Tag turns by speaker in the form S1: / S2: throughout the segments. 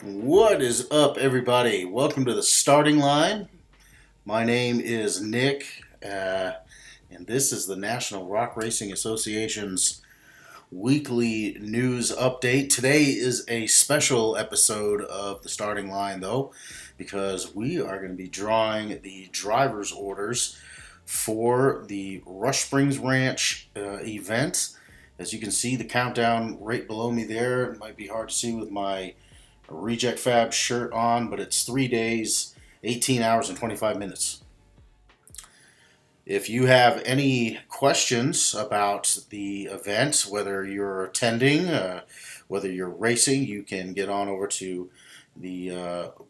S1: What is up, everybody? Welcome to the starting line. My name is Nick, and this is the National Rock Racing Association's weekly news update. Today is a special episode of the starting line, though, because we are going to be drawing the driver's orders for the Rush Springs Ranch event. As you can see, the countdown right below me there. It might be hard to see with my Reject Fab shirt on, but it's 3 days, 18 hours, and 25 minutes. If you have any questions about the event, whether you're attending, whether you're racing, you can get on over to the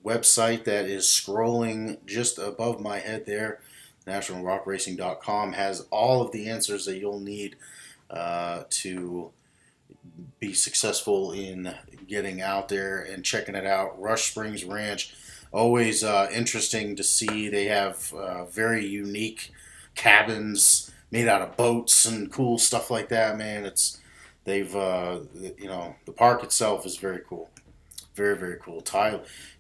S1: website that is scrolling just above my head there. NationalRockRacing.com has all of the answers that you'll need to be successful in getting out there and checking it out. Rush Springs Ranch, always interesting to see. They have very unique cabins made out of boats and cool stuff like that. Man, the park itself is very cool, very cool.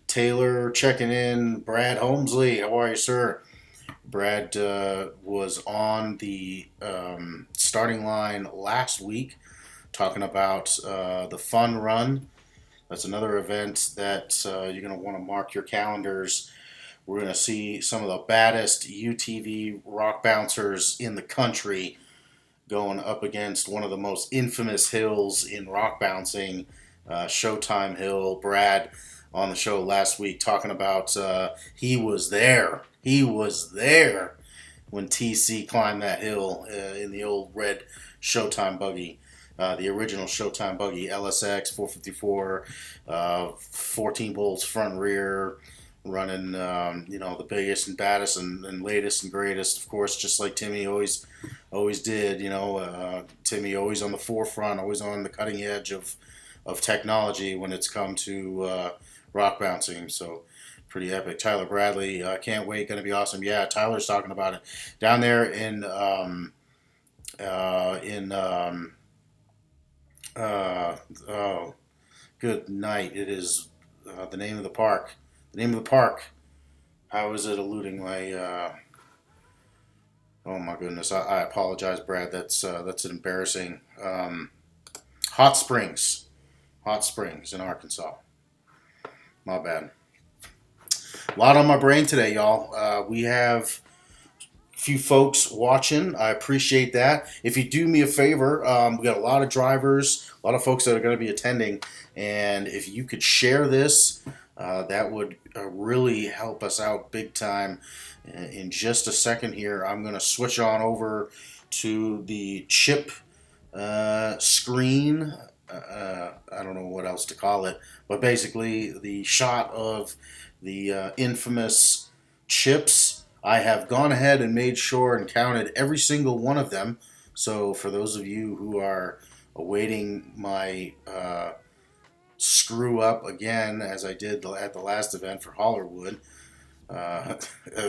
S1: Taylor checking in. Brad Holmesley, how are you, sir? Brad was on the starting line last week talking about the Fun Run. That's another event that you're going to want to mark your calendars. We're going to see some of the baddest UTV rock bouncers in the country going up against one of the most infamous hills in rock bouncing, Showtime Hill. Brad on the show last week talking about he was there. He was there when TC climbed that hill in the old red Showtime buggy. The original Showtime buggy, LSX 454, 14 bolts front rear, running the biggest and baddest and latest and greatest, of course, just like Timmy always did. Timmy always on the forefront, always on the cutting edge of technology when it's come to rock bouncing. So pretty epic. Tyler Bradley, can't wait, going to be awesome. Yeah, Tyler's talking about it down there oh, good night. It is the name of the park. The name of the park. How is it eluding my? Oh my goodness. I apologize, Brad. That's embarrassing. Hot Springs. Hot Springs in Arkansas. My bad. A lot on my brain today, y'all. We have few folks watching. I appreciate that. If you do me a favor, we got a lot of drivers, a lot of folks that are going to be attending, and if you could share this, that would really help us out big time. In just a second here, I'm going to switch on over to the chip screen. I don't know what else to call it, but basically the shot of the infamous chips. I have gone ahead and made sure and counted every single one of them. So for those of you who are awaiting my screw up again, as I did at the last event for Hollerwood, uh,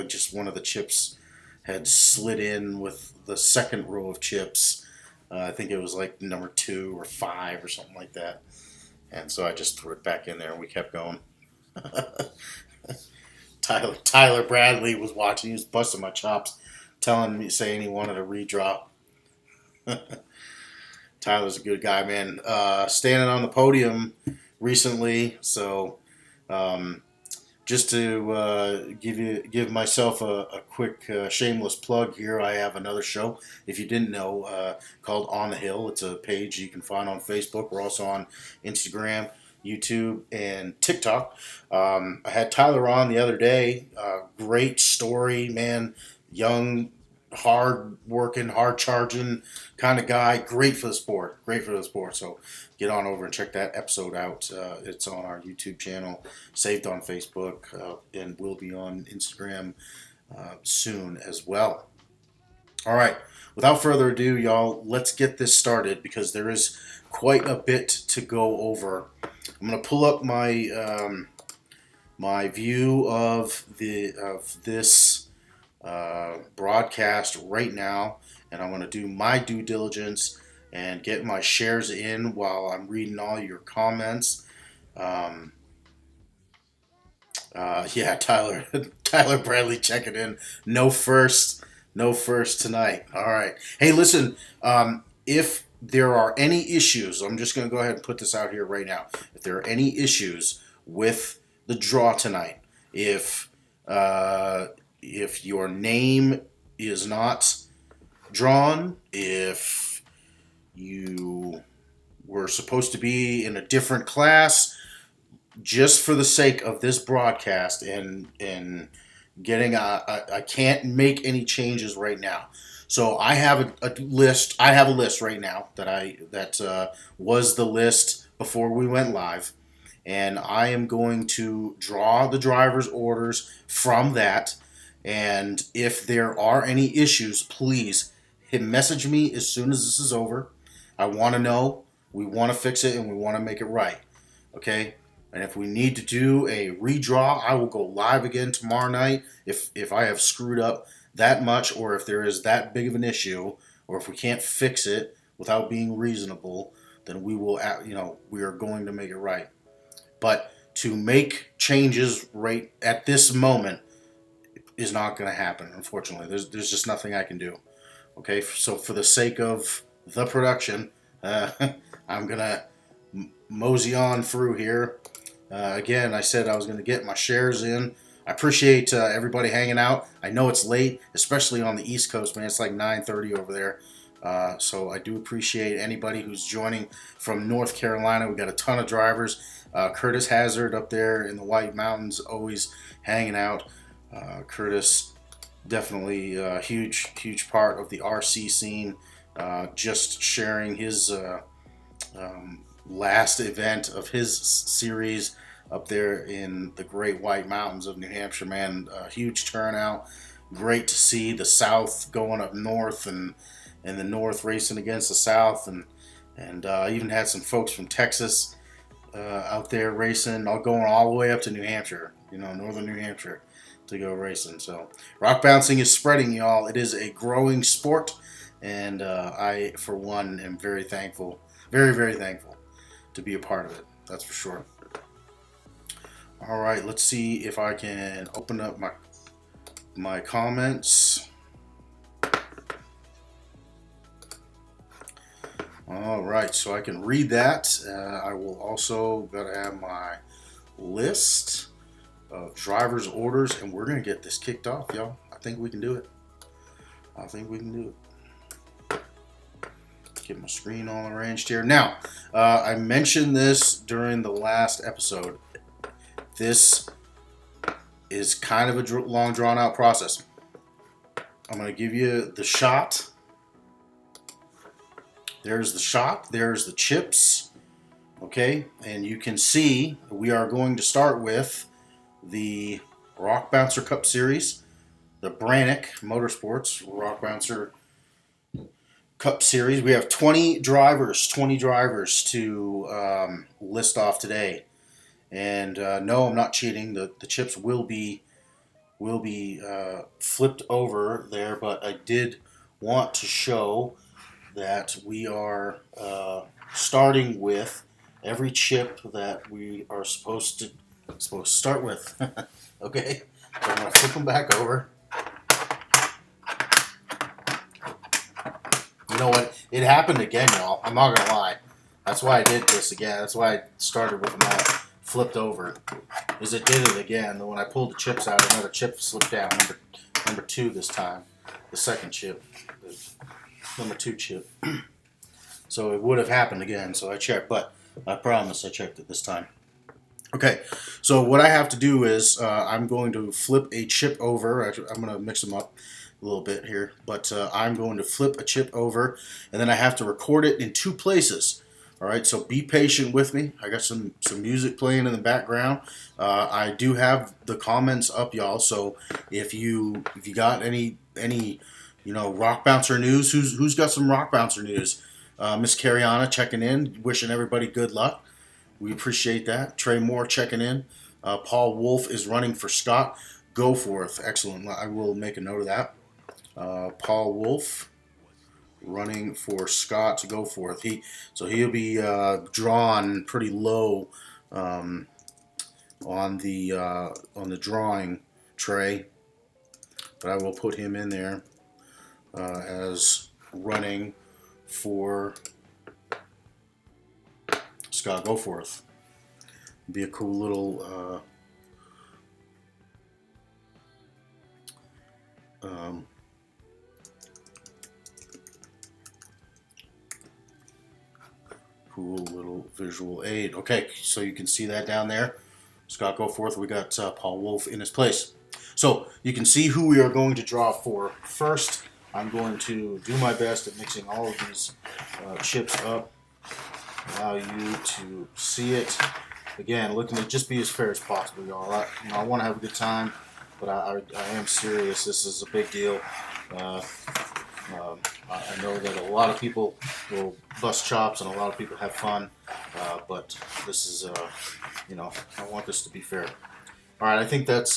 S1: just one of the chips had slid in with the second row of chips. I think it was like number 2 or 5 or something like that. And so I just threw it back in there and we kept going. Tyler Bradley was watching. He was busting my chops, saying he wanted a redraw. Tyler's a good guy, man. Standing on the podium recently, so um, just to give myself a quick shameless plug here, I have another show. If you didn't know, called On the Hill. It's a page you can find on Facebook. We're also on Instagram, YouTube, and TikTok. I had Tyler on the other day. Great story, man. Young, hard working, hard charging kind of guy. Great for the sport. Great for the sport. So get on over and check that episode out. It's on our YouTube channel, saved on Facebook, and will be on Instagram soon as well. All right. Without further ado, y'all, let's get this started because there is quite a bit to go over. I'm going to pull up my view of this broadcast right now, and I'm going to do my due diligence and get my shares in while I'm reading all your comments. Um, Yeah, Tyler Tyler Bradley checking in. No first, no first tonight. All right. Hey, listen. If there are any issues, I'm just going to go ahead and put this out here right now. If there are any issues with the draw tonight, if uh, if your name is not drawn, if you were supposed to be in a different class, just for the sake of this broadcast and getting I can't make any changes right now. So I have a list. I have a list right now that was the list before we went live, and I am going to draw the driver's orders from that. And if there are any issues, please hit message me as soon as this is over. I want to know. We want to fix it and we want to make it right. Okay. And if we need to do a redraw, I will go live again tomorrow night. If I have screwed up that much, or if there is that big of an issue, or if we can't fix it without being reasonable, then we will. We are going to make it right. But to make changes right at this moment is not going to happen. Unfortunately, there's just nothing I can do. Okay, so for the sake of the production, I'm gonna mosey on through here. Again, I said I was going to get my shares in. I appreciate everybody hanging out. I know it's late, especially on the East Coast, man. It's like 9:30 over there. So I do appreciate anybody who's joining from North Carolina. We got a ton of drivers. Curtis Hazard up there in the White Mountains, always hanging out. Curtis, definitely a huge part of the RC scene. Just sharing his last event of his series up there in the Great White Mountains of New Hampshire, man. A huge turnout. Great to see the South going up north and the North racing against the South, and even had some folks from Texas out there racing, all going all the way up to New Hampshire, northern New Hampshire, to go racing. So rock bouncing is spreading, y'all. It is a growing sport, and I, for one, am very thankful, very thankful to be a part of it. That's for sure. All right, let's see if I can open up my comments. All right, so I can read that. I will also gotta have my list of driver's orders, and we're gonna get this kicked off, y'all. I think we can do it. Get my screen all arranged here. Now, I mentioned this during the last episode. This is kind of a long, drawn-out process. I'm going to give you the shot. There's the shot. There's the chips. Okay, and you can see we are going to start with the Rock Bouncer Cup Series, the Brannick Motorsports Rock Bouncer Cup Series. We have 20 drivers to list off today. And no, I'm not cheating. The chips will be flipped over there, but I did want to show that we are starting with every chip that we are supposed to start with. Okay, so I'm gonna flip them back over. You know what? It happened again, y'all. I'm not gonna lie. That's why I did this again. That's why I started with them all flipped over. Is it did it again? When I pulled the chips out, another chip slipped out. Number 2 this time. The second chip. The number 2 chip. So it would have happened again. So I checked, but I promise I checked it this time. Okay, so what I have to do is I'm going to flip a chip over. Actually, I'm going to mix them up a little bit here, but I'm going to flip a chip over, and then I have to record it in 2 places. All right, so be patient with me. I got some music playing in the background. I do have the comments up, y'all. So if you got any rock bouncer news, who's got some rock bouncer news? Miss Cariana checking in, wishing everybody good luck. We appreciate that. Trey Moore checking in. Paul Wolf is running for Scott Goforth. Excellent. I will make a note of that. Paul Wolf running for Scott Goforth. He'll be drawn pretty low on the drawing tray, but I will put him in there as running for Scott Goforth. Be a cool little cool little visual aid. Okay, so you can see that down there. Scott Goforth. We got Paul Wolf in his place. So you can see who we are going to draw for first. I'm going to do my best at mixing all of these chips up. Allow you to see it. Again, looking to just be as fair as possible, y'all. I want to have a good time, but I am serious. This is a big deal. I know that a lot of people will bust chops and a lot of people have fun, but this is, I want this to be fair. All right, I think that's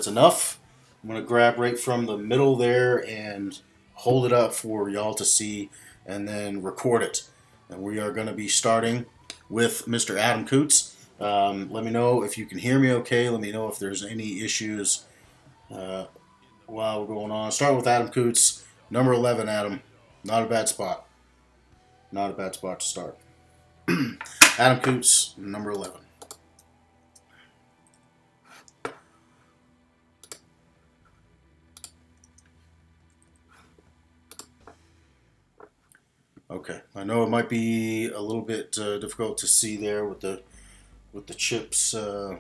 S1: enough. I'm gonna grab right from the middle there and hold it up for y'all to see, and then record it. And we are gonna be starting with Mr. Adam Coots. Let me know if you can hear me okay. Let me know if there's any issues while we're going on. Start with Adam Coots, number 11, Adam. Not a bad spot. Not a bad spot to start. Adam Coots, number 11. Okay, I know it might be a little bit difficult to see there with the chips. Yeah.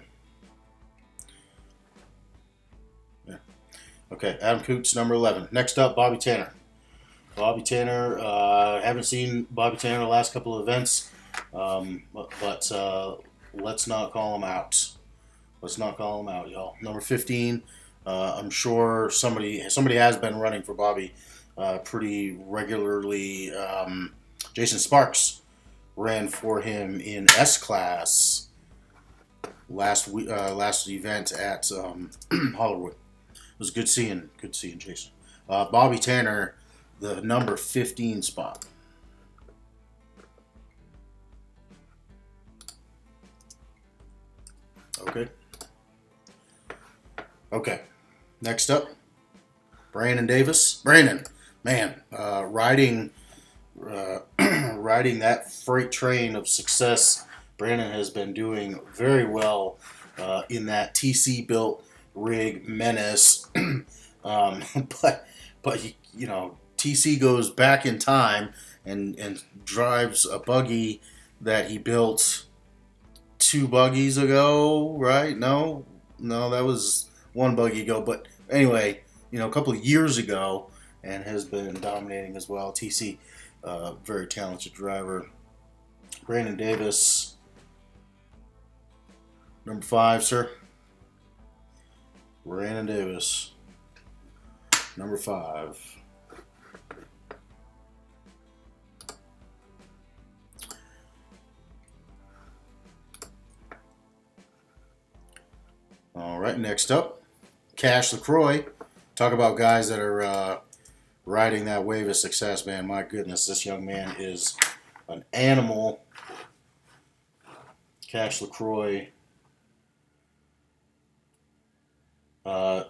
S1: Okay, Adam Coots, number 11. Next up, Bobby Tanner. Bobby Tanner. Haven't seen Bobby Tanner the last couple of events, but let's not call him out. Let's not call him out, y'all. Number 15. I'm sure somebody has been running for Bobby pretty regularly. Jason Sparks ran for him in S class last event at Hollywood. It was good seeing Jason. Bobby Tanner, the number 15 spot. Okay. Next up, Brandon Davis. Brandon, man, riding that freight train of success. Brandon has been doing very well in that TC built rig Menace, but TC goes back in time and drives a buggy that he built 2 buggies ago, right? No, that was 1 buggy ago. But anyway, a couple of years ago, and has been dominating as well. TC, very talented driver. Brandon Davis, number 5, sir. Brandon Davis, number 5. All right, next up, Cash LaCroix. Talk about guys that are riding that wave of success, man. My goodness, this young man is an animal. Cash LaCroix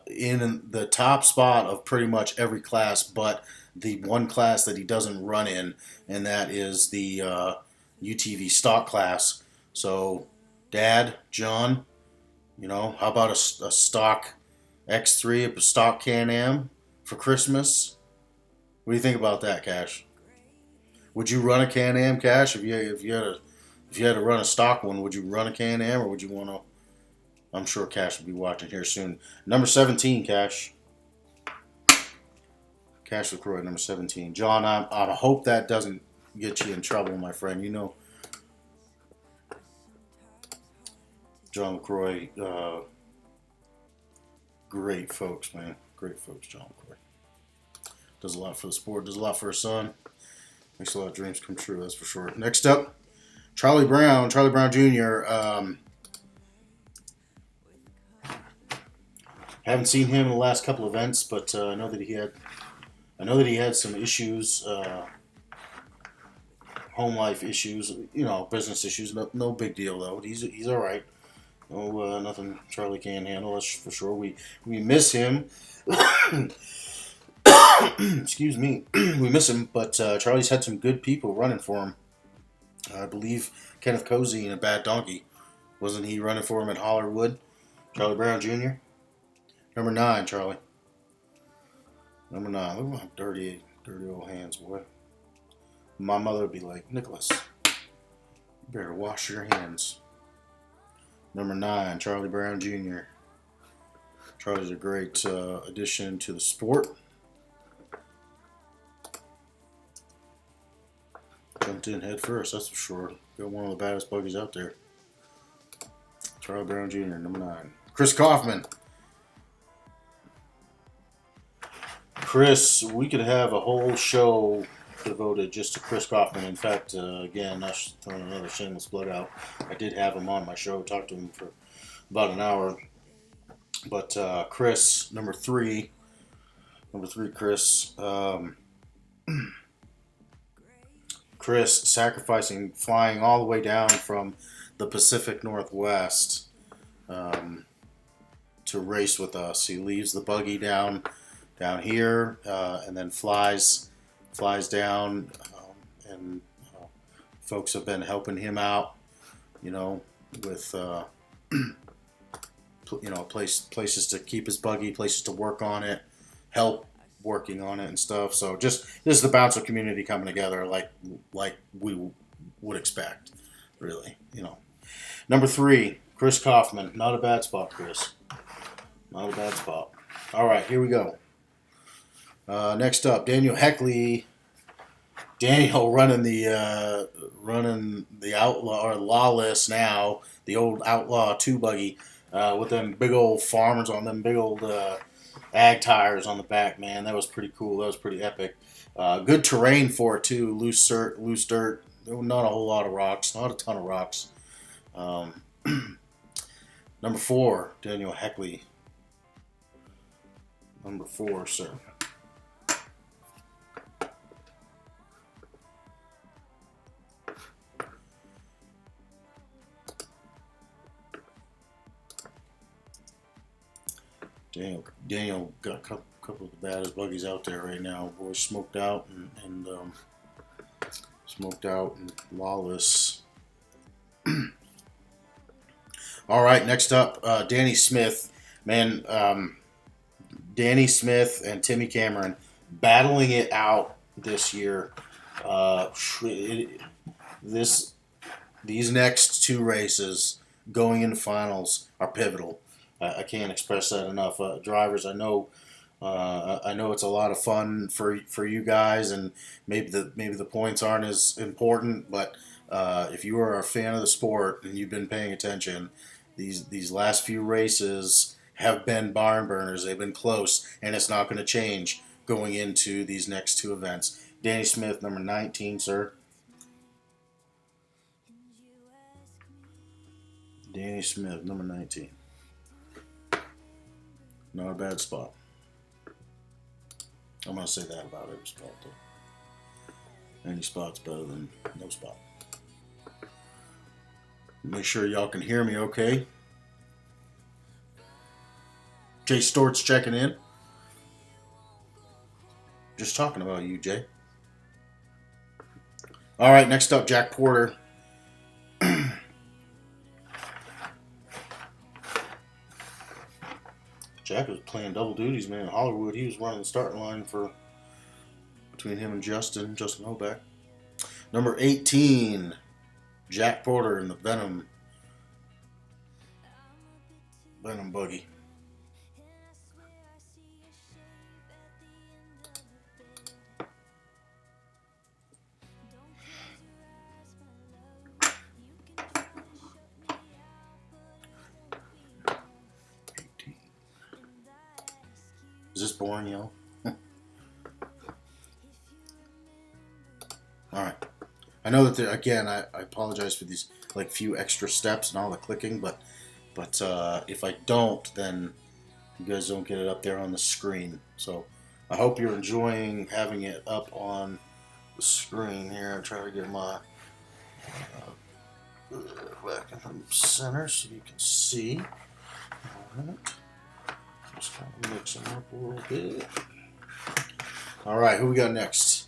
S1: in the top spot of pretty much every class, but the one class that he doesn't run in, and that is the UTV stock class. So, Dad, John, how about a stock X3, a stock Can-Am for Christmas? What do you think about that, Cash? Would you run a Can-Am, Cash? If you had to run a stock one, would you run a Can-Am, or would you want to? I'm sure Cash will be watching here soon. Number 17, Cash. Cash LaCroix, number 17. John, I hope that doesn't get you in trouble, my friend. John LaCroix, great folks, man. Great folks, John LaCroix. Does a lot for the sport, does a lot for his son. Makes a lot of dreams come true, that's for sure. Next up, Charlie Brown Jr. Haven't seen him in the last couple of events, but I know that he had some issues, home life issues, business issues. No big deal though. He's all right. Oh, nothing Charlie can't handle. That's for sure. We miss him. Excuse me. We miss him, but Charlie's had some good people running for him. I believe Kenneth Cozy and a bad donkey. Wasn't he running for him at Hollywood? Charlie Brown Jr. Number 9, Charlie. Number 9. Look at my dirty, dirty old hands, boy. My mother would be like, Nicholas, you better wash your hands. Number 9, Charlie Brown Jr. Charlie's a great addition to the sport. Jumped in head first, that's for sure. Got one of the baddest buggies out there. Charlie Brown Jr., number 9. Chris Kaufman. Chris, we could have a whole show devoted just to Chris Kaufman. In fact, again, I should throw another shameless plug out. I did have him on my show, talked to him for about an hour. But Chris, number 3, Chris. Chris sacrificing, flying all the way down from the Pacific Northwest to race with us. He leaves the buggy down here and then flies down, and folks have been helping him out, with places to keep his buggy, places to work on it, help working on it and stuff. So this is the bouncer community coming together like we would expect, really. Number 3, Chris Kaufman. Not a bad spot, Chris. Not a bad spot. All right, here we go. Next up, Daniel Heckley. Daniel running the outlaw or lawless now, the old Outlaw 2 buggy with them big old farmers on them, big old ag tires on the back. Man, that was pretty cool. That was pretty epic. Good terrain for it too. Loose dirt. Not a whole lot of rocks. Not a ton of rocks. Number 4, Daniel Heckley. Number 4, sir. Daniel got a couple of the baddest buggies out there right now. Boy, smoked out and lawless. All right, next up, Danny Smith. Man, Danny Smith and Timmy Cameron battling it out this year. These next 2 races going into finals are pivotal. I can't express that enough. Drivers, I know it's a lot of fun for you guys, and maybe the points aren't as important. But if you are a fan of the sport and you've been paying attention, these last few races have been barn burners. They've been close, and it's not going to change going into these next 2 events. Danny Smith, number 19, sir. Danny Smith, number 19. Not a bad spot. I'm going to say that about every spot, though. Any spot's better than no spot. Make sure y'all can hear me okay. Jay Stort's checking in. Just talking about you, Jay. All right, next up, Jack Porter. Jack was playing double duties, man. In Hollywood, he was running the starting line for between him and Justin Hoback. Number 18, Jack Porter in the Venom buggy. Is this boring, y'all? All right. I know that again. I apologize for these few extra steps and all the clicking, but if I don't, then you guys don't get it up there on the screen. So I hope you're enjoying having it up on the screen here. I'm trying to get my Back in the center so you can see. All right. Just kind of mix them up a little bit. All right, who we got next?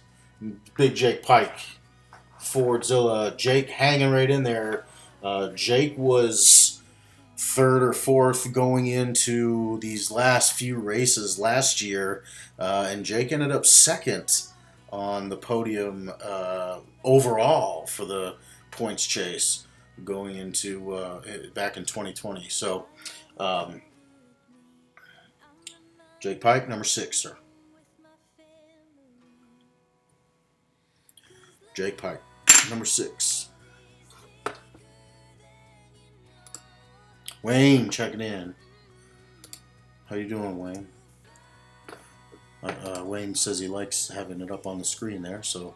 S1: Big Jake Pike, Fordzilla. Jake hanging right in there. Jake was third or fourth going into these last few races last year, and Jake ended up second on the podium overall for the points chase going into back in 2020. So, Jake Pike, number 6, sir. Jake Pike, number 6. Wayne checking in. How you doing, Wayne? Wayne says he likes having it up on the screen there, so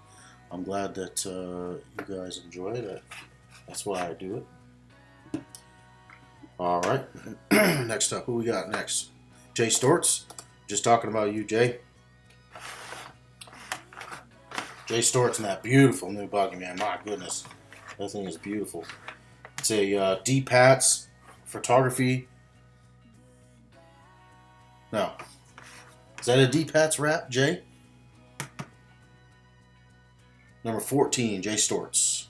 S1: I'm glad that you guys enjoy it. That's why I do it. All right. Next up, who we got next? Jay Storts. Just talking about you, Jay. Jay Storts and that beautiful new buggy, man. My goodness. That thing is beautiful. It's a D-Pats photography. No. Is that a D-Pats wrap, Jay? Number 14, Jay Storts.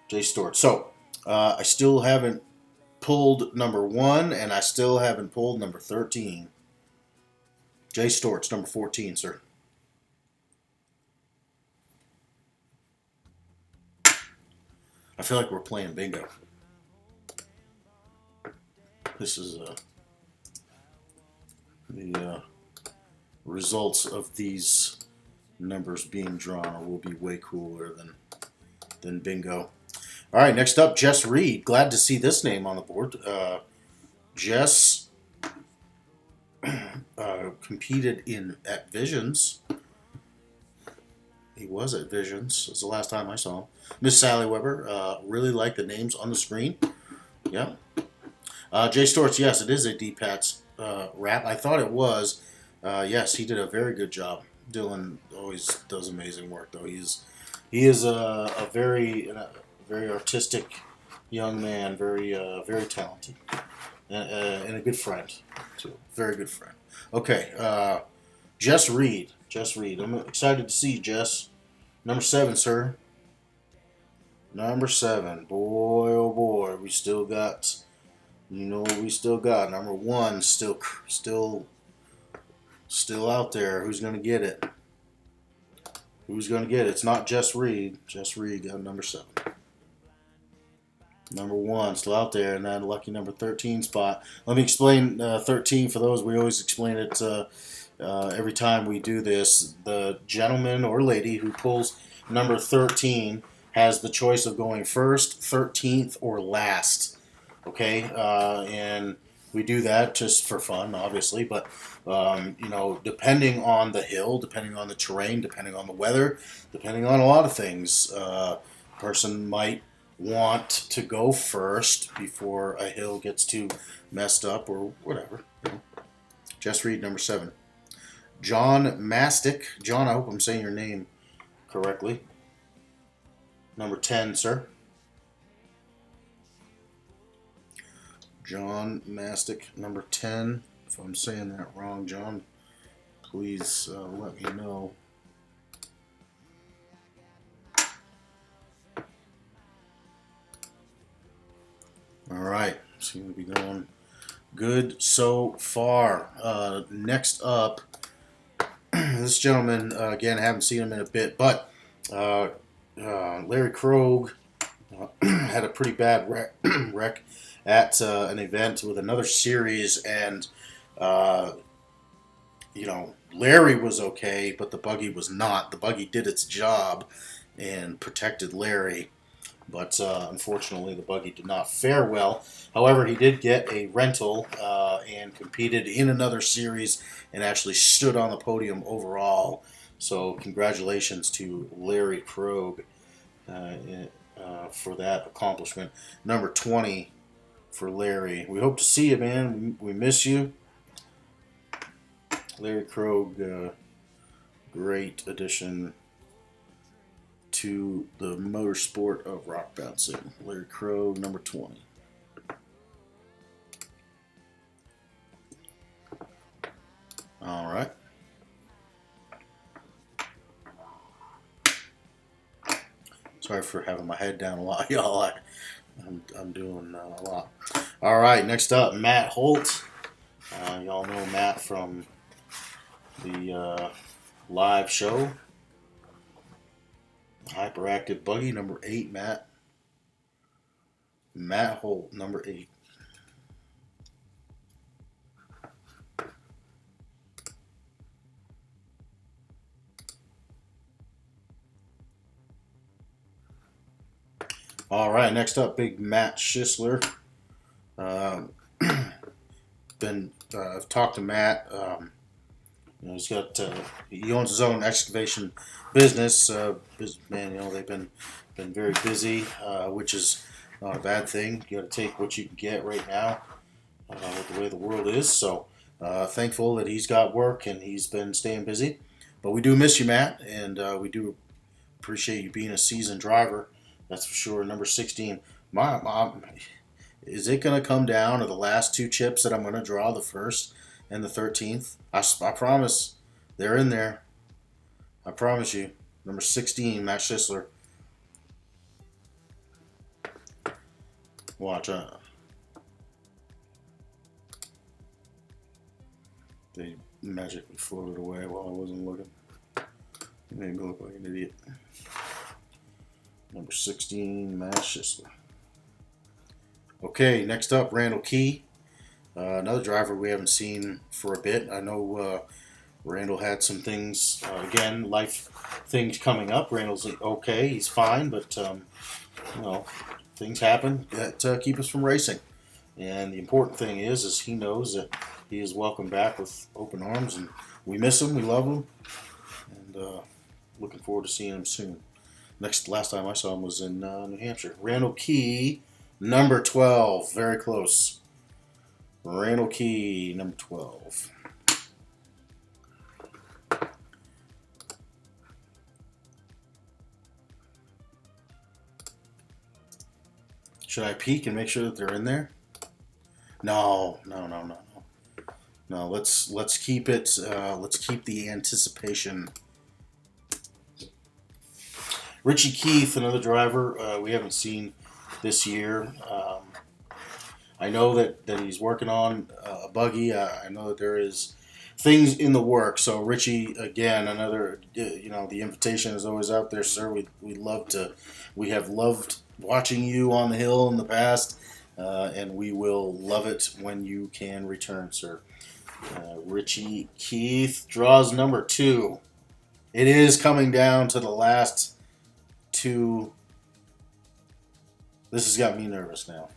S1: Jay Storts. So, I still haven't pulled number 1, and I still haven't pulled number 13. Jay Storts, number 14, sir. I feel like we're playing bingo. This is the results of these numbers being drawn will be way cooler than bingo. All right, next up, Jess Reed. Glad to see this name on the board. Jess competed at Visions. He was at Visions. That's the last time I saw him. Miss Sally Weber. Really like the names on the screen. Yeah. Jay Storts, yes, it is a D-Pats wrap. I thought it was. Yes, he did a very good job. Dylan always does amazing work, though. He is a very artistic young man, very talented, and a good friend too. Very good friend. Okay, Jess Reed. Jess Reed. I'm excited to see you, Jess. Number 7, sir. Number 7. Boy, oh boy, we still got. You know what we still got? Number 1 still out there. Who's gonna get it? Who's gonna get it? It's not Jess Reed. Jess Reed got number 7. Number 1 still out there, and that lucky number 13 spot. Let me explain 13 for those. We always explain it every time we do this. The gentleman or lady who pulls number 13 has the choice of going first, 13th, or last. Okay, and we do that just for fun, obviously, but depending on the hill, depending on the terrain, depending on the weather, depending on a lot of things, person might want to go first before a hill gets too messed up or whatever. Jess Reed, number 7. John Mastic. John, I hope I'm saying your name correctly. Number 10, sir. John Mastic, number 10. If I'm saying that wrong, John, please let me know. All right, seem to be going good so far. Next up, this gentleman, again, I haven't seen him in a bit, but Larry Krogh had a pretty bad wreck at an event with another series, and Larry was okay, but the buggy was not. The buggy did its job and protected Larry, but unfortunately the buggy did not fare well. However, he did get a rental and competed in another series and actually stood on the podium overall. So congratulations to Larry Krogh for that accomplishment. Number 20 for Larry. We hope to see you, man. We miss you. Larry Krogh, great addition to the motorsport of rock bouncing. Larry Crow, number 20. All right. Sorry for having my head down a lot, y'all. I'm doing a lot. All right, next up, Matt Holt. Y'all know Matt from the live show. Hyperactive Buggy, number 8, Matt. Matt Holt, number 8. All right, next up, big Matt Schisler. I've talked to Matt. He's got he owns his own excavation business. Man, they've been very busy, which is not a bad thing. You got to take what you can get right now, with the way the world is. So thankful that he's got work and he's been staying busy. But we do miss you, Matt, and we do appreciate you being a seasoned driver. That's for sure. Number 16. My mom. Is it going to come down to the last 2 chips that I'm going to draw, the 1st and the 13th? I promise they're in there. I promise you. Number 16, Matt Schisler. Watch out. They magically floated away while I wasn't looking. It made me look like an idiot. Number 16, Matt Schisler. Okay, next up, Randall Key. Another driver we haven't seen for a bit. I know Randall had some things, again, life things coming up. Randall's okay, he's fine, but, things happen that keep us from racing. And the important thing is he knows that he is welcome back with open arms, and we miss him, we love him, and looking forward to seeing him soon. Last time I saw him was in New Hampshire. Randall Key, number 12, very close. Randall Key, number 12. Should I peek and make sure that they're in there? No. No, let's keep it. Let's keep the anticipation. Richie Keith, another driver we haven't seen this year. I know that he's working on a buggy. I know that there is things in the works. So Richie, again, another. The invitation is always out there, sir. We have loved watching you on the hill in the past, and we will love it when you can return, sir. Richie Keith draws number 2. It is coming down to the last 2. This has got me nervous now.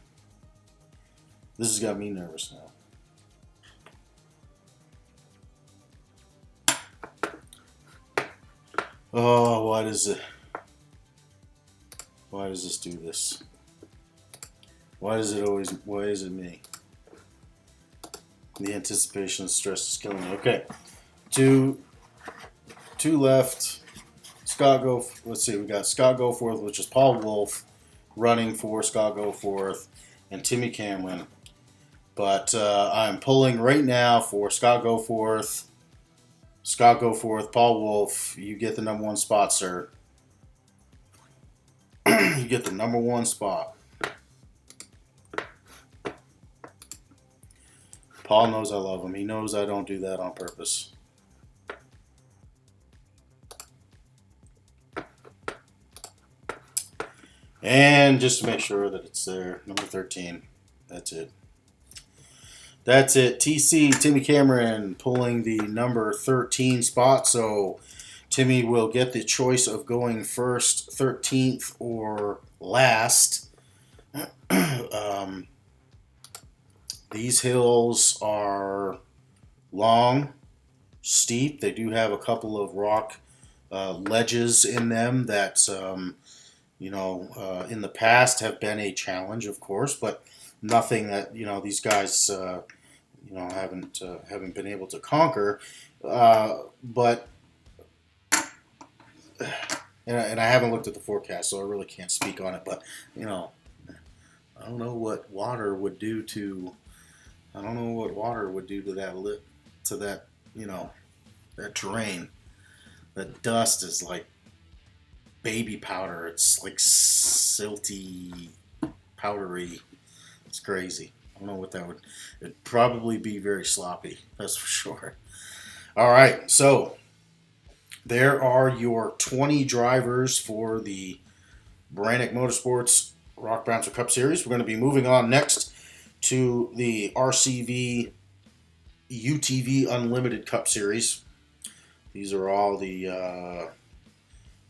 S1: Oh, why does this do this? Why is it me? The anticipation and stress is killing me. Okay. Two left. Let's see, we got Scott Goforth, which is Paul Wolf running for Scott Goforth, and Timmy Cameron. But I'm pulling right now for Scott Goforth, Paul Wolf. You get the number 1 spot, sir. You get the number 1 spot. Paul knows I love him. He knows I don't do that on purpose. And just to make sure that it's there, number 13. That's it. TC, Timmy Cameron, pulling the number 13 spot. So Timmy will get the choice of going first, 13th, or last. These hills are long, steep. They do have a couple of rock ledges in them that, in the past have been a challenge, of course, but nothing that these guys haven't been able to conquer. But and I haven't looked at the forecast, so I really can't speak on it. But you know, I don't know what water would do to. I don't know what water would do to that that terrain. The dust is like baby powder. It's like silty, powdery. It's crazy. I don't know what that would. It'd probably be very sloppy. That's for sure. All right, so there are your 20 drivers for the Brannick Motorsports Rock Bouncer Cup Series. We're going to be moving on next to the RCV UTV Unlimited Cup Series. These are all the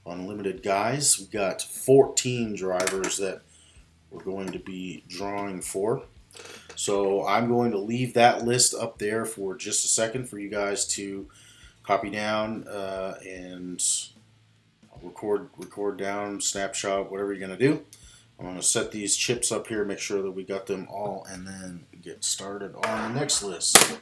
S1: unlimited guys. We got 14 drivers that we're going to be drawing for. So I'm going to leave that list up there for just a second for you guys to copy down and record down, snapshot, whatever you're going to do. I'm going to set these chips up here, make sure that we got them all, and then get started on the next list.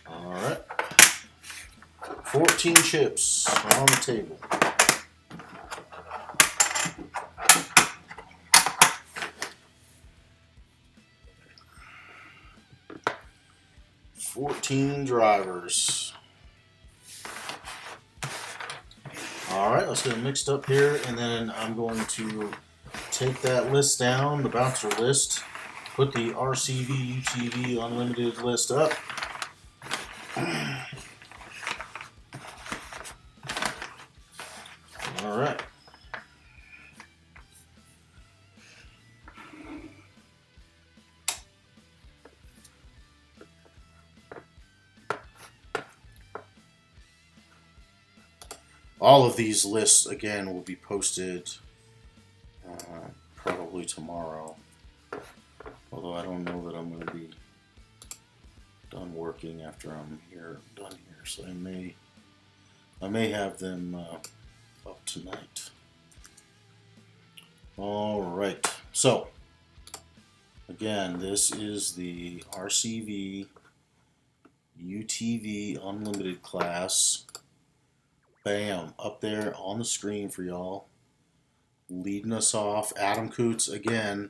S1: All right. 14 chips on the table. Drivers. All right, let's get them mixed up here, and then I'm going to take that list down, the bouncer list, put the RCV UTV Unlimited list up. All right. All of these lists, again, will be posted probably tomorrow. Although I don't know that I'm going to be done working after I'm done here. So I may have them up tonight. All right. So, again, this is the RCV UTV Unlimited class. Bam, up there on the screen for y'all. Leading us off, Adam Coots again.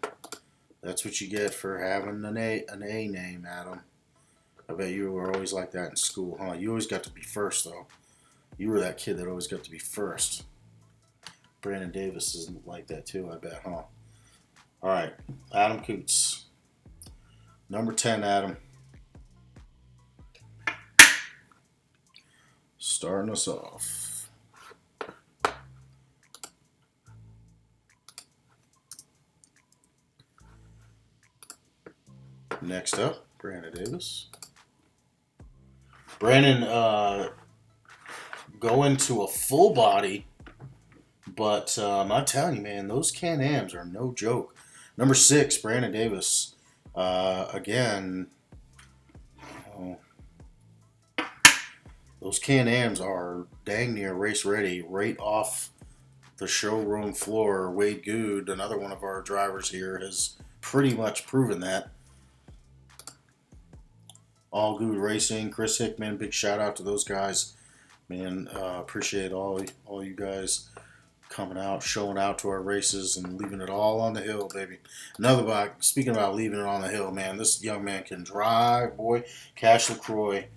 S1: That's what you get for having an A name, Adam. I bet you were always like that in school, huh? You always got to be first, though. You were that kid that always got to be first. Brandon Davis isn't like that, too, I bet, huh? All right, Adam Coots. Number 10, Adam. Starting us off. Next up, Brandon Davis. Brandon going to a full body, but I'm telling you, man, those Can-Ams are no joke. Number 6, Brandon Davis. Again, those Can-Ams are dang near race ready, right off the showroom floor. Wade Good, another one of our drivers here, has pretty much proven that. All Good Racing, Chris Hickman, big shout out to those guys. Man, appreciate all you guys coming out, showing out to our races, and leaving it all on the hill, baby. Speaking about leaving it on the hill, man, this young man can drive, boy. Cash LaCroix.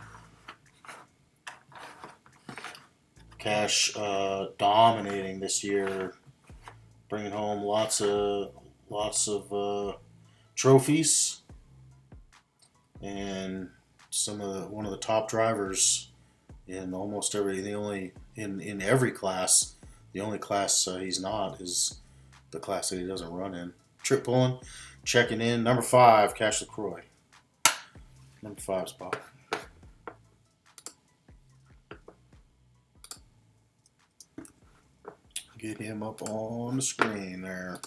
S1: Cash dominating this year, bringing home lots of trophies, and one of the top drivers in almost in every class. The only class he's not is the class that he doesn't run in. Trip pulling, checking in. Number 5, Cash LaCroix. Number 5 spot. Get him up on the screen there.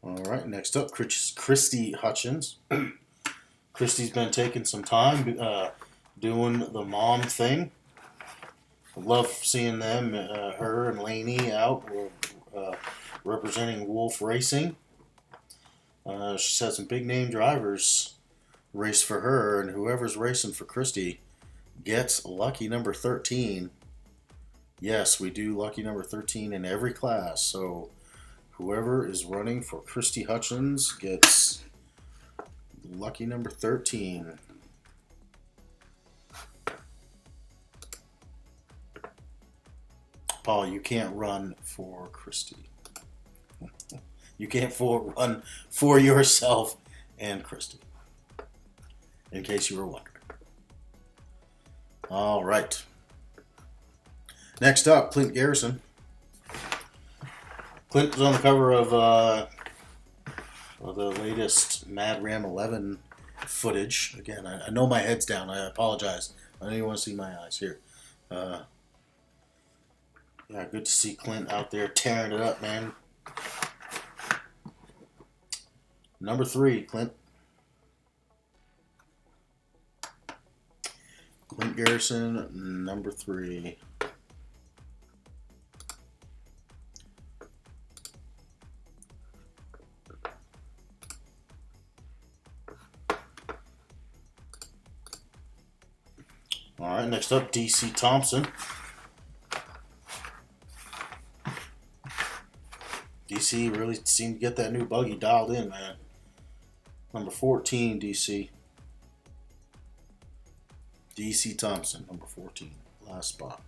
S1: All right, next up, Christy Hutchins. Christy's been taking some time doing the mom thing. Love seeing them, her and Laney out representing Wolf Racing. She's had some big name drivers race for her, and whoever's racing for Christy gets lucky number 13. Yes, we do lucky number 13 in every class. So whoever is running for Christy Hutchins gets lucky number 13. Paul, you can't run for Christy. You can't run for yourself and Christy. In case you were wondering. All right. Next up, Clint Garrison. Clint was on the cover of the latest Mad Ram 11 footage. Again, I know my head's down. I apologize. I don't even want to see my eyes here. Yeah, good to see Clint out there tearing it up, man. Number 3, Clint. Clint Garrison, number 3. All right, next up, DC Thompson. DC really seemed to get that new buggy dialed in, man. Number 14, DC. DC Thompson, number 14, last spot.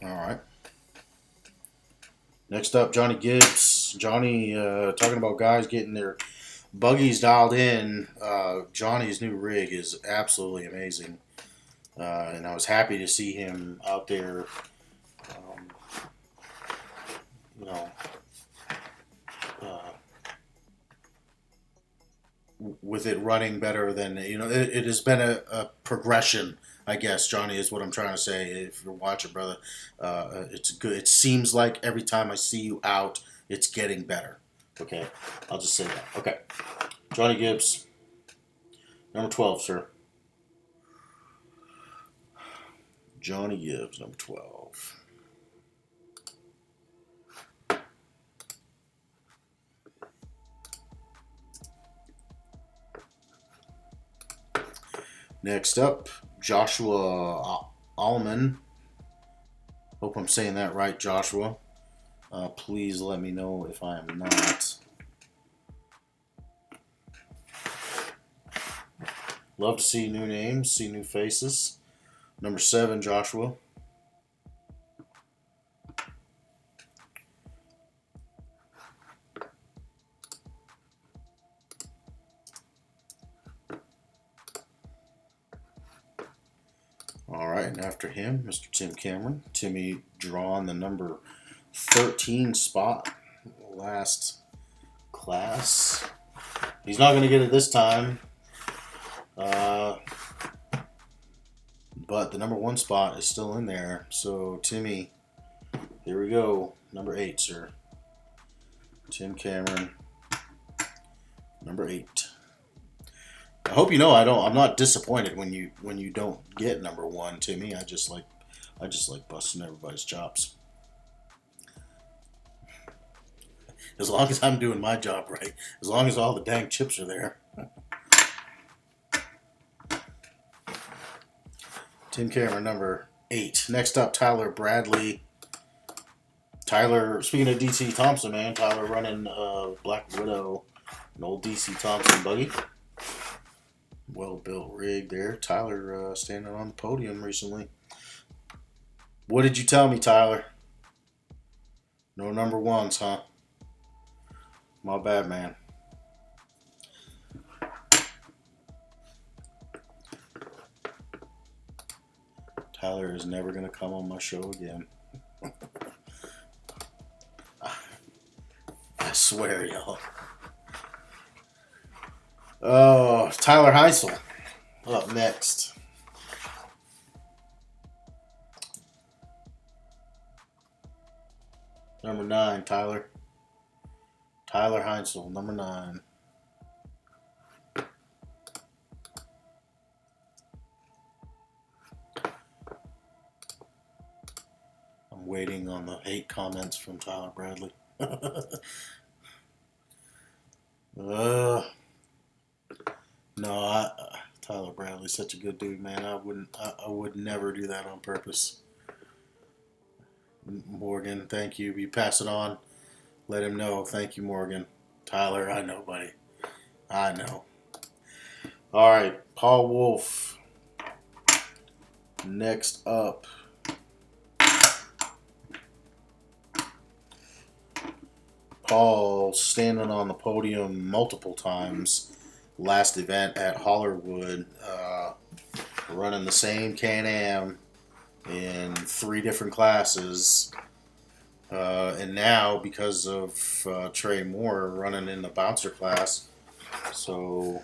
S1: All right. Next up, Johnny Gibbs. Johnny, talking about guys getting their buggies dialed in. Johnny's new rig is absolutely amazing. And I was happy to see him out there, you know, with it running better than, you know, it has been a progression, I guess, Johnny, is what I'm trying to say. If you're watching, brother, it's good. It seems like every time I see you out, it's getting better. Okay, I'll just say that. Okay, Johnny Gibbs, number 12, sir. Johnny Gibbs, number 12. Next up, Joshua Allman. Hope I'm saying that right, Joshua. Please let me know if I am not. Love to see new names, see new faces. Number 7, Joshua. All right, and after him, Mr. Tim Cameron. Timmy drawn the number 13 spot last class. He's not going to get it this time. But the number 1 spot is still in there. So, Timmy, here we go. Number 8, sir. Tim Cameron, number 8. I hope you know I'm not disappointed when you don't get number 1, Timmy. I just like busting everybody's chops. As long as I'm doing my job right. As long as all the dang chips are there. Tim Cameron, number 8. Next up, Tyler Bradley. Tyler, speaking of DC Thompson, man, Tyler running Black Widow, an old DC Thompson buggy. Well-built rig there. Tyler standing on the podium recently. What did you tell me, Tyler? No number 1s, huh? My bad, man. Tyler is never going to come on my show again. I swear, y'all. Oh, Tyler Heisel up next. Number 9, Tyler. Tyler Heinzel, number 9. I'm waiting on the hate comments from Tyler Bradley. No, Tyler Bradley's such a good dude, man. I would never do that on purpose. Morgan, thank you. You pass it on. Let him know. Thank you, Morgan. Tyler, I know, buddy. I know. All right, Paul Wolf. Next up. Paul standing on the podium multiple times. Last event at Hollerwood, running the same Can-Am in 3 different classes. And now, because of Trey Moore running in the bouncer class, so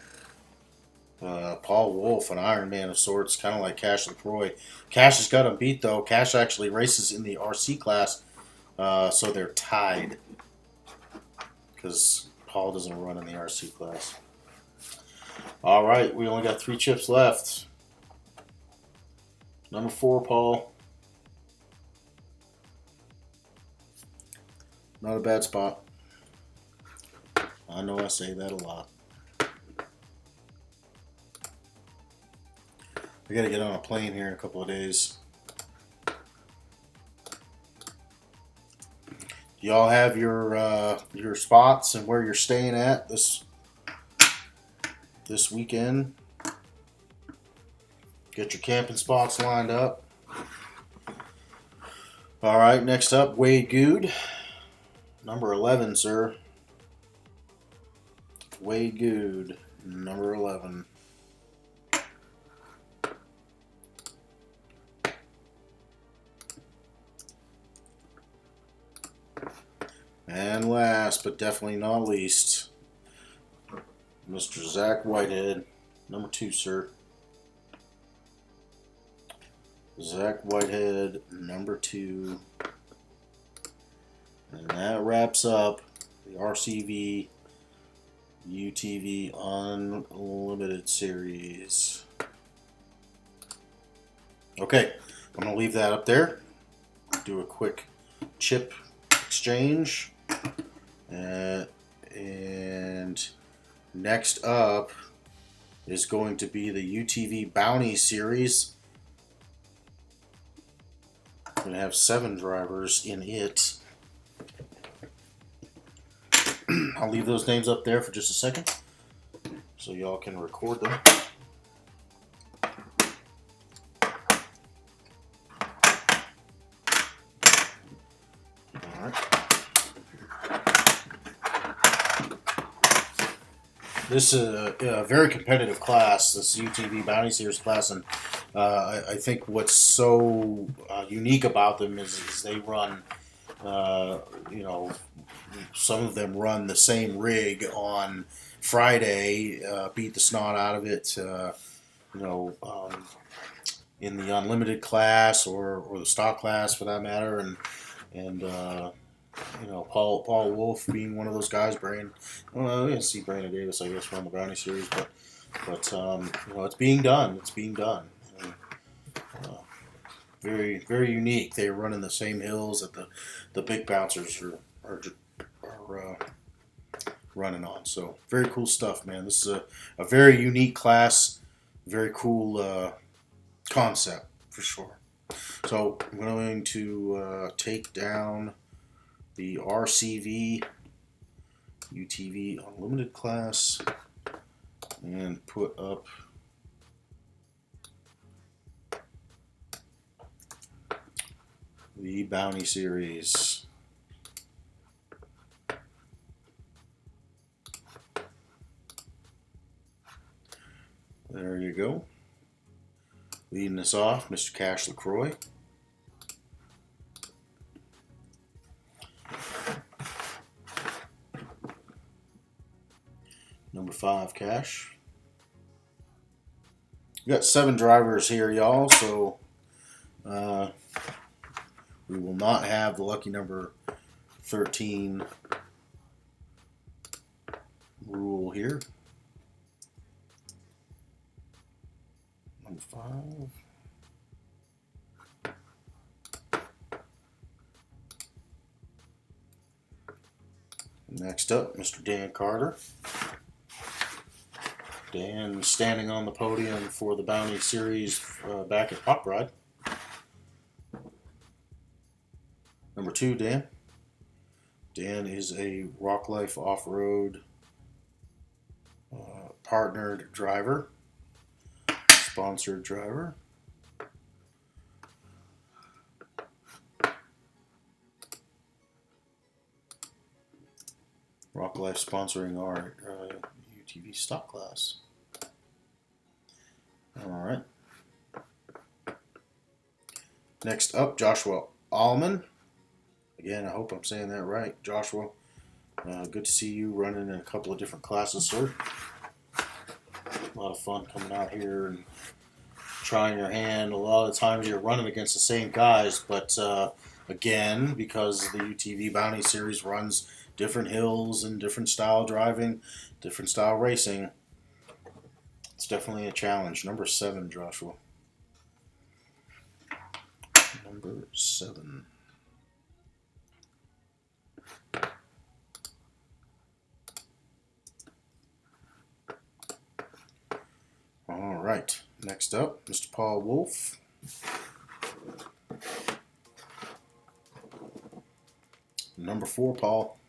S1: Paul Wolf, an Iron Man of sorts, kind of like Cash LaCroix. Cash has got him beat, though. Cash actually races in the RC class, so they're tied because Paul doesn't run in the RC class. All right, we only got 3 chips left. Number 4, Paul. Not a bad spot. I know I say that a lot. I gotta get on a plane here in a couple of days. Y'all have your spots and where you're staying at this weekend. Get your camping spots lined up. All right, next up, Wade Good, number 11, sir. Wade Good, number 11. And last, but definitely not least, Mr. Zach Whitehead, number 2, sir. Zach Whitehead, number 2. And that wraps up the RCV UTV Unlimited Series. Okay, I'm going to leave that up there. Do a quick chip exchange. And next up is going to be the UTV Bounty Series. We're going to have 7 drivers in it. I'll leave those names up there for just a second so y'all can record them. All right. This is a very competitive class, this UTV Bounty Series class, and I think what's so unique about them is they run, some of them run the same rig on Friday, beat the snot out of it, in the unlimited class or the stock class for that matter, and Paul Wolf being one of those guys. We're gonna see Brandon Davis, I guess, run the Bounty Series, but it's being done. It's being done. And, very, very unique. They're running the same hills that the big bouncers are running on. So very cool stuff, man. This is a very unique class, very cool concept for sure. So I'm going to take down the RCV UTV Unlimited class and put up the Bounty Series. There you go. Leading us off, Mr. Cash LaCroix. Number 5, Cash. We got 7 drivers here, y'all, so we will not have the lucky number 13 rule here. Number 5. Next up, Mr. Dan Carter. Dan standing on the podium for the Bounty Series back at Pop Ride. Number 2, Dan. Dan is a Rock Life Off-Road partnered driver, sponsored driver. Rock Life sponsoring our UTV stock class. All right. Next up, Joshua Allman. Again, I hope I'm saying that right. Joshua, good to see you running in a couple of different classes, sir. A lot of fun coming out here and trying your hand. A lot of times you're running against the same guys, but again, because the UTV Bounty Series runs different hills and different style driving, different style racing, it's definitely a challenge. Number 7, Joshua. Number 7. All right. Next up, Mr. Paul Wolf. Number 4, Paul.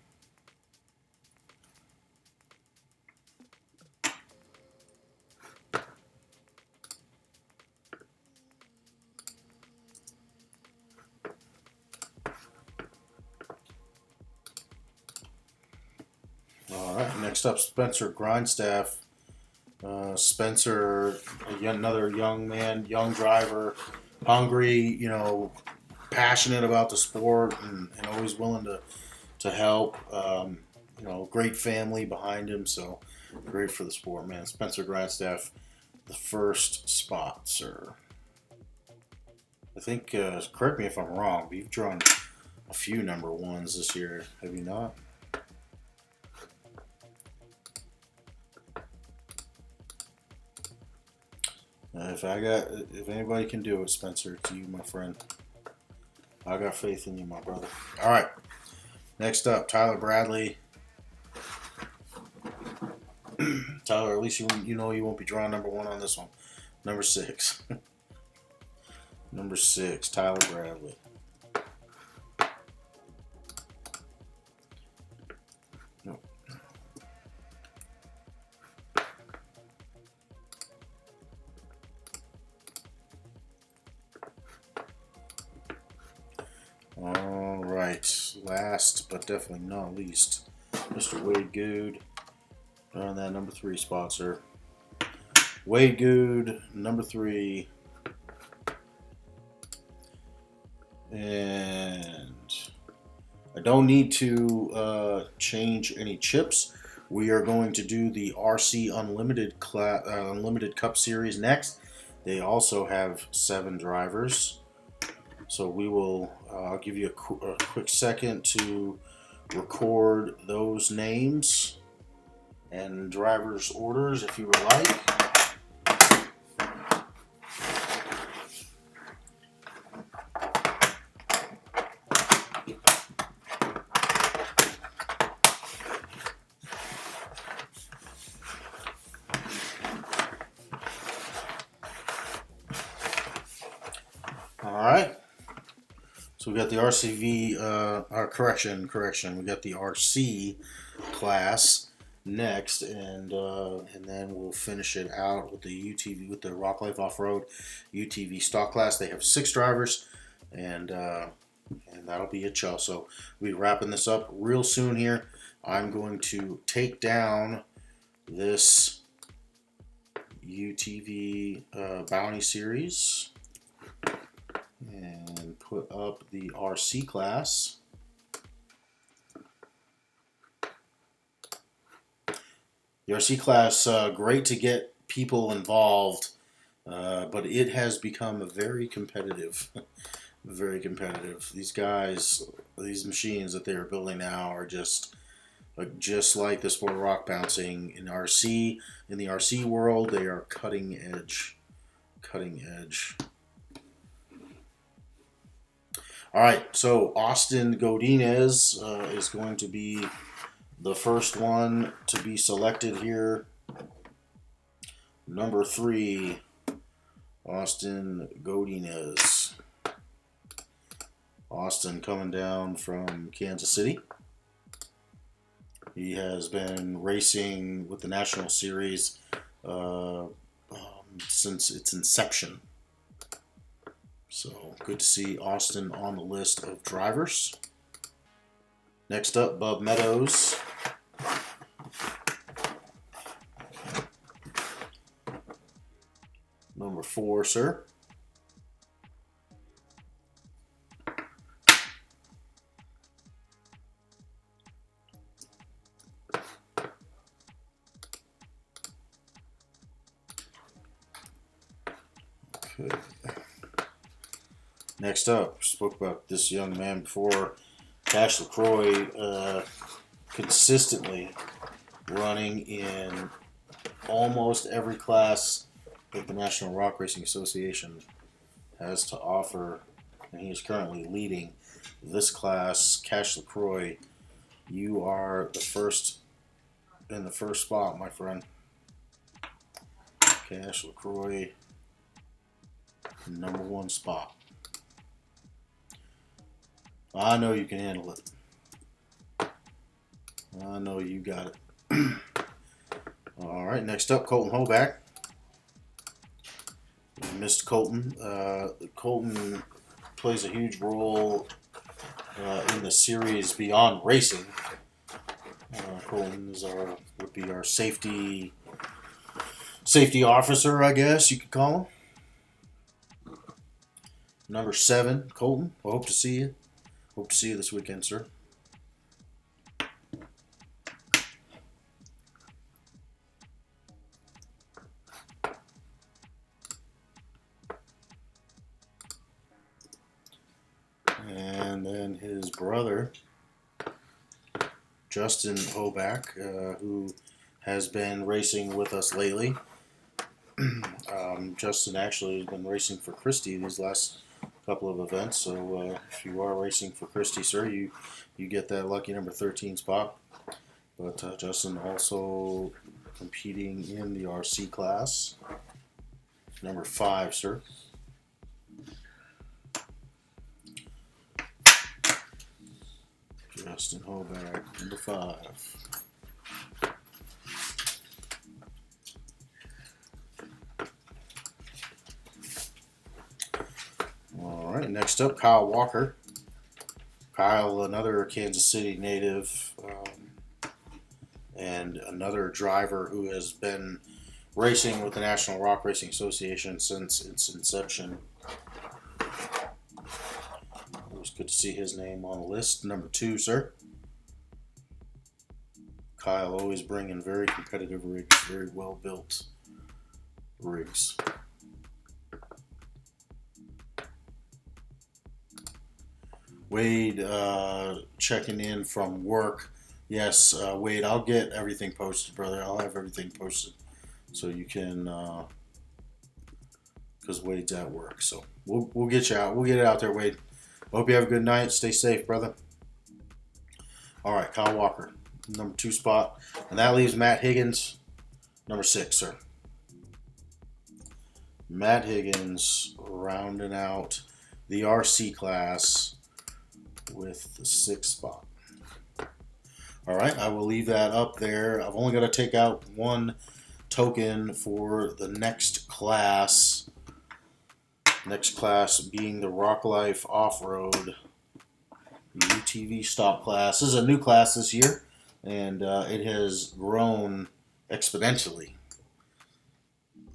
S1: All right. Next up, Spencer Grindstaff. Spencer, another young man, young driver, hungry, you know, passionate about the sport and always willing to help. You know, great family behind him, so great for the sport, man. Spencer Grindstaff, the first spot, sir. I think, correct me if I'm wrong, but you've drawn a few number 1s this year, have you not? If anybody can do it, Spencer, it's you, my friend. I got faith in you, my brother. All right. Next up, Tyler Bradley. Tyler, at least you know you won't be drawing number 1 on this one. Number 6. Number 6, Tyler Bradley. No. All right. Last but definitely not least, Mr. Wade Good. On that number 3 spot, sir. Wade Good, number 3. And I don't need to change any chips. We are going to do the RC Unlimited Unlimited Cup Series next. They also have 7 drivers. So we will, I'll give you a quick second to record those names and drivers' orders if you would like. All right. So we got the RCV, correction. We got the RC class next, and then we'll finish it out with the UTV, with the Rock Life Off-Road UTV stock class. They have 6 drivers, and that'll be it, y'all. So we'll be wrapping this up real soon here. I'm going to take down this UTV Bounty Series and put up the RC class. The RC class, great to get people involved, but it has become very competitive. Very competitive. These guys, these machines that they are building now are just like the sport of rock bouncing in RC. In the RC world, they are cutting edge. Cutting edge. All right, so Austin Godinez is going to be the first one to be selected here. Number 3, Austin Godinez. Austin coming down from Kansas City. He has been racing with the National Series since its inception. So good to see Austin on the list of drivers. Next up, Bub Meadows. Number 4, sir. Okay. Next up, spoke about this young man before, Cash LaCroix, consistently running in almost every class that the National Rock Racing Association has to offer, and he is currently leading this class. Cash LaCroix, you are the first in the first spot, my friend. Cash LaCroix, number 1 spot. I know you can handle it. I know you got it. All right, next up, Colton Hoback. We missed Colton. Colton plays a huge role in the series beyond racing. Colton is would be our safety officer, I guess you could call him. Number 7, Colton. I hope to see you. Hope to see you this weekend, sir. And then his brother, Justin Hoback, who has been racing with us lately. Justin actually has been racing for Christie these last couple of events, so if you are racing for Christie, sir, you get that lucky number 13 spot. But Justin also competing in the RC class. Number 5, sir. Justin Hoback, number 5. All right, next up, Kyle Walker. Kyle, another Kansas City native, and another driver who has been racing with the National Rock Racing Association since its inception. It was good to see his name on the list. Number 2, sir. Kyle always bringing very competitive rigs, very well built rigs. Wade checking in from work. Yes, Wade, I'll get everything posted, brother. I'll have everything posted so you can, because Wade's at work. So we'll get you out. We'll get it out there, Wade. Hope you have a good night. Stay safe, brother. All right, Kyle Walker, number 2 spot. And that leaves Matt Higgins, number 6, sir. Matt Higgins rounding out the RC class with the 6th spot. All right, I will leave that up there. I've only got to take out one token for the next class. Next class being the Rock Life Off-Road UTV Stop class. This is a new class this year, and it has grown exponentially.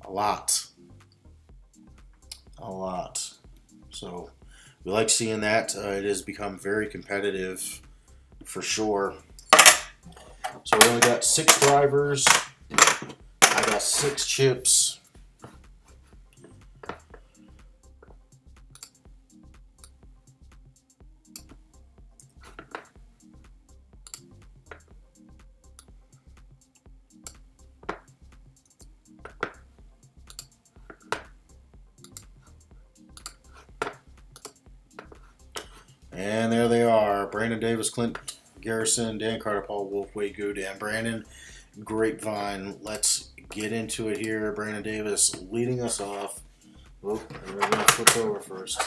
S1: A lot. So we like seeing that. It has become very competitive for sure. So we only got 6 drivers. I got 6 chips. And there they are. Brandon Davis, Clint Garrison, Dan Carter, Paul Wolf, Wade Good, and Brandon Grapevine. Let's get into it here. Brandon Davis leading us off. Oh, we're going to flip over first.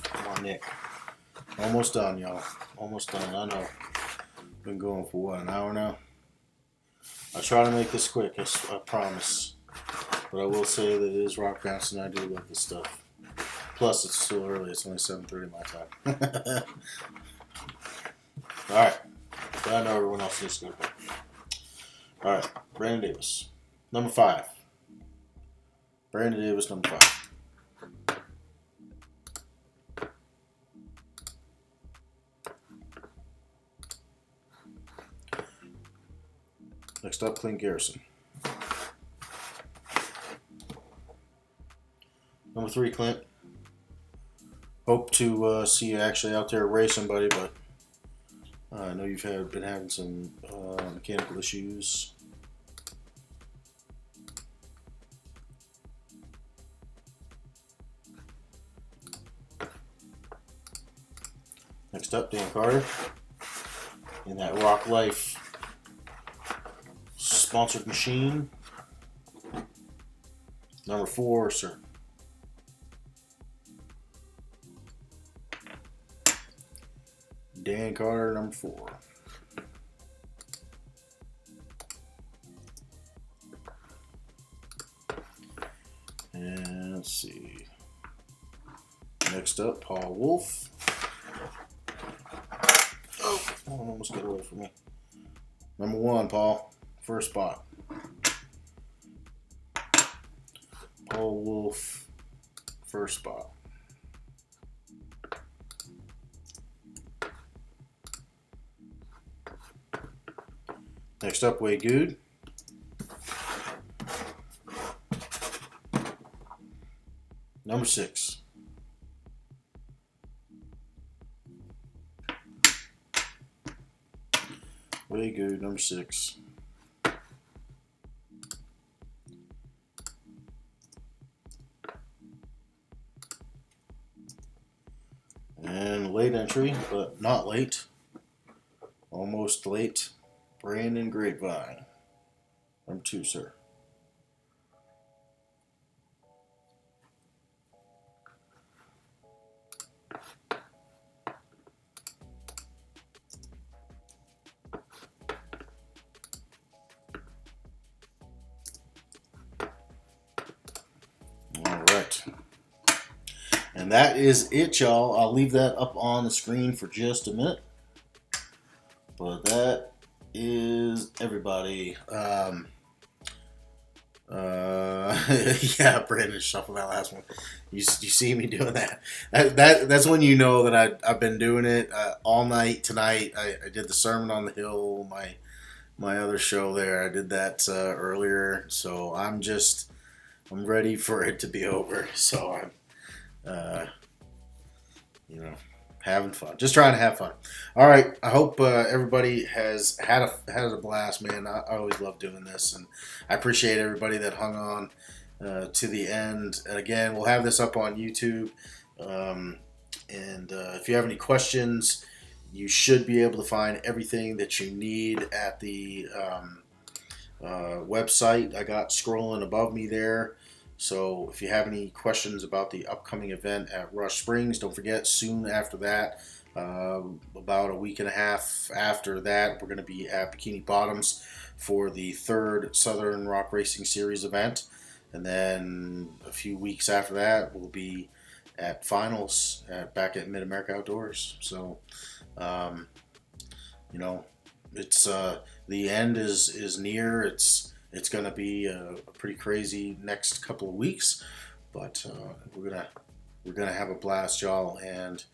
S1: Come on, Nick. Almost done, y'all. Almost done. I know. Been going for what, an hour now? I'll try to make this quick, I promise. But I will say that it is rock bounce, and I do love this stuff. Plus, it's still early. It's only 7:30 my time. All right. But I know everyone else needs to go. All right. Brandon Davis, number 5. Brandon Davis, number 5. Next up, Clint Garrison. Number 3, Clint. Hope to see you actually out there racing, buddy, but I know you've been having some mechanical issues. Next up, Dan Carter in that Rock Life sponsored machine. Number 4, sir. Dan Carter, number 4. And let's see. Next up, Paul Wolf. Oh, almost got away from me. Number 1, Paul. First spot. Paul Wolf, first spot. Next up, Wade Good. Number 6. Wade Good, number 6. And late entry, but not late. Almost late. Brandon Grapevine. Number 2, sir. All right. And that is it, y'all. I'll leave that up on the screen for just a minute. But that is everybody. Yeah, Brandon shuffled that last one. You see me doing that. That's when you know that I've been doing it all night tonight. I did the Sermon on the Hill, my other show there. I did that earlier, so I'm ready for it to be over. So I'm having fun, just trying to have fun. All right, I hope everybody has had a blast, man. I always love doing this, and I appreciate everybody that hung on to the end. And again, we'll have this up on YouTube, and if you have any questions, you should be able to find everything that you need at the website I got scrolling above me there. So if you have any questions about the upcoming event at Rush Springs, don't forget, soon after that, about a week and a half after that, we're going to be at Bikini Bottoms for the 3rd Southern Rock Racing Series event. And then a few weeks after that, we'll be at finals back at Mid-America Outdoors. So, it's the end is near. It's going to be a pretty crazy next couple of weeks, but we're gonna have a blast, y'all, and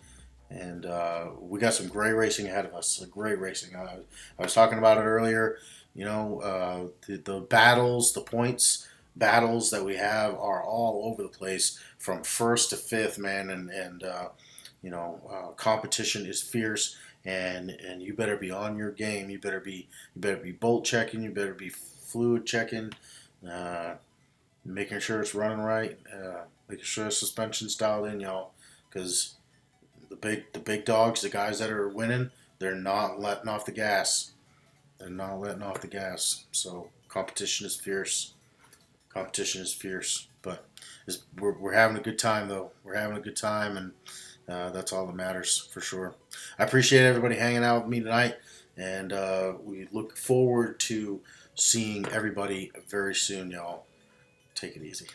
S1: we got some great racing ahead of us. Great racing. I was talking about it earlier. The battles, the points battles that we have are all over the place from 1st to 5th, man, and competition is fierce, and you better be on your game. You better be bolt checking. You better be fluid checking, making sure it's running right, making sure the suspension's dialed in, y'all, because the big dogs, the guys that are winning, they're not letting off the gas. They're not letting off the gas. So competition is fierce. Competition is fierce, but we're having a good time though. We're having a good time, and that's all that matters for sure. I appreciate everybody hanging out with me tonight, and we look forward to seeing everybody very soon, y'all. Take it easy.